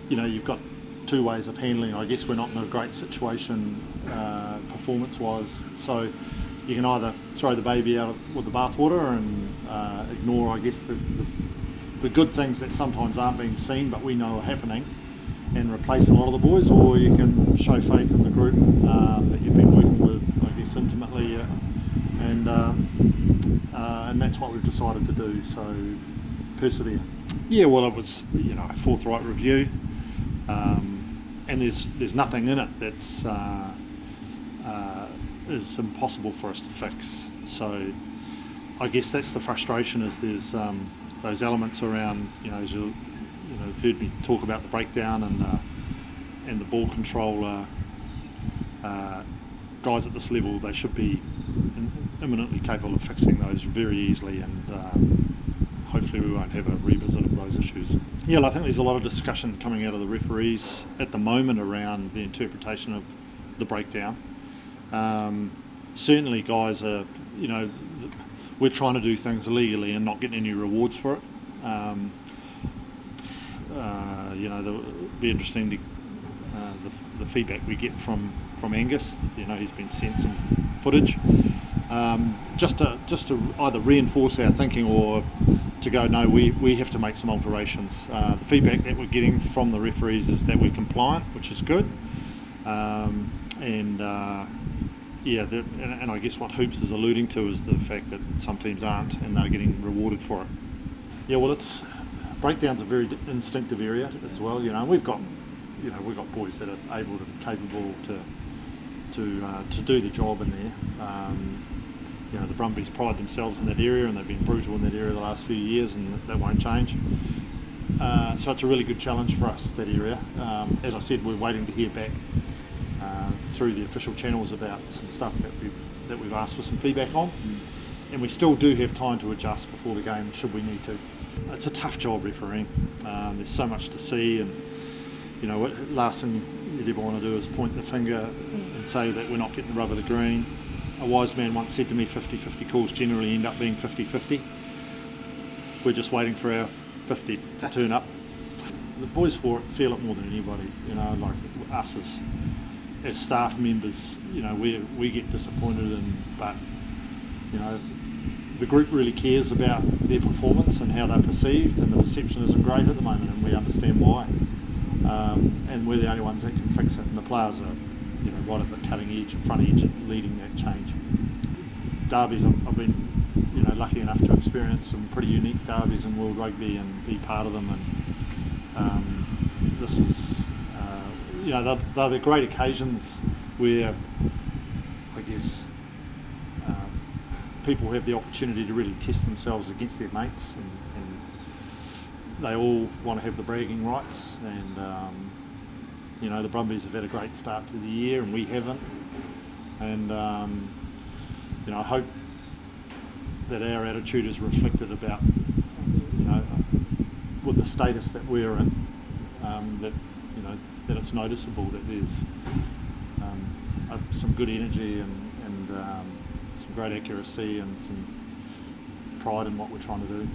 you've got two ways of handling. I guess we're not in a great situation performance-wise, so you can either throw the baby out with the bathwater and ignore, I guess, the good things that sometimes aren't being seen but we know are happening, and replace a lot of the boys, or you can show faith in the group that you've been working with, I guess, intimately, and that's what we've decided to do. So persevere. Yeah, well, it was a forthright review, and there's nothing in it that's is impossible for us to fix. So I guess that's the frustration, is there's those elements around, as you heard me talk about the breakdown and the ball control. Guys at this level, they should be imminently capable of fixing those very easily, and hopefully we won't have a revisit of those issues. Yeah, I think there's a lot of discussion coming out of the referees at the moment around the interpretation of the breakdown. Certainly guys are, we're trying to do things legally and not getting any rewards for it. It'll be interesting to the feedback we get from Angus. He's been sent some footage, just to either reinforce our thinking or to go, no, we have to make some alterations. The feedback that we're getting from the referees is that we're compliant, which is good, and I guess what Hoops is alluding to is the fact that some teams aren't, and they're getting rewarded for it. Yeah, well, breakdown's a very instinctive area as well. We've got boys that are able and capable to do the job in there. The Brumbies pride themselves in that area, and they've been brutal in that area the last few years, and that won't change. So it's a really good challenge for us, that area. As I said, we're waiting to hear back through the official channels about some stuff that we've asked for some feedback on, and we still do have time to adjust before the game should we need to. It's a tough job refereeing. There's so much to see, and last thing you'd ever want to do is point the finger and say that we're not getting the rub of the green. A wise man once said to me, 50-50 calls generally end up being 50-50. We're just waiting for our 50 to turn up. The boys feel it more than anybody, like us as staff members, we get disappointed, but the group really cares about their performance and how they're perceived, and the perception isn't great at the moment, and we understand why. And we're the only ones that can fix it, and the players are right at the cutting edge and front edge of leading that change. Derbies, I've been lucky enough to experience some pretty unique derbies in world rugby and be part of them, and this is they're the great occasions where I guess people have the opportunity to really test themselves against their mates, and they all want to have the bragging rights, and the Brumbies have had a great start to the year and we haven't, and I hope that our attitude is reflected about with the status that we're in, that it's noticeable that there's some good energy and some great accuracy and some pride in what we're trying to do.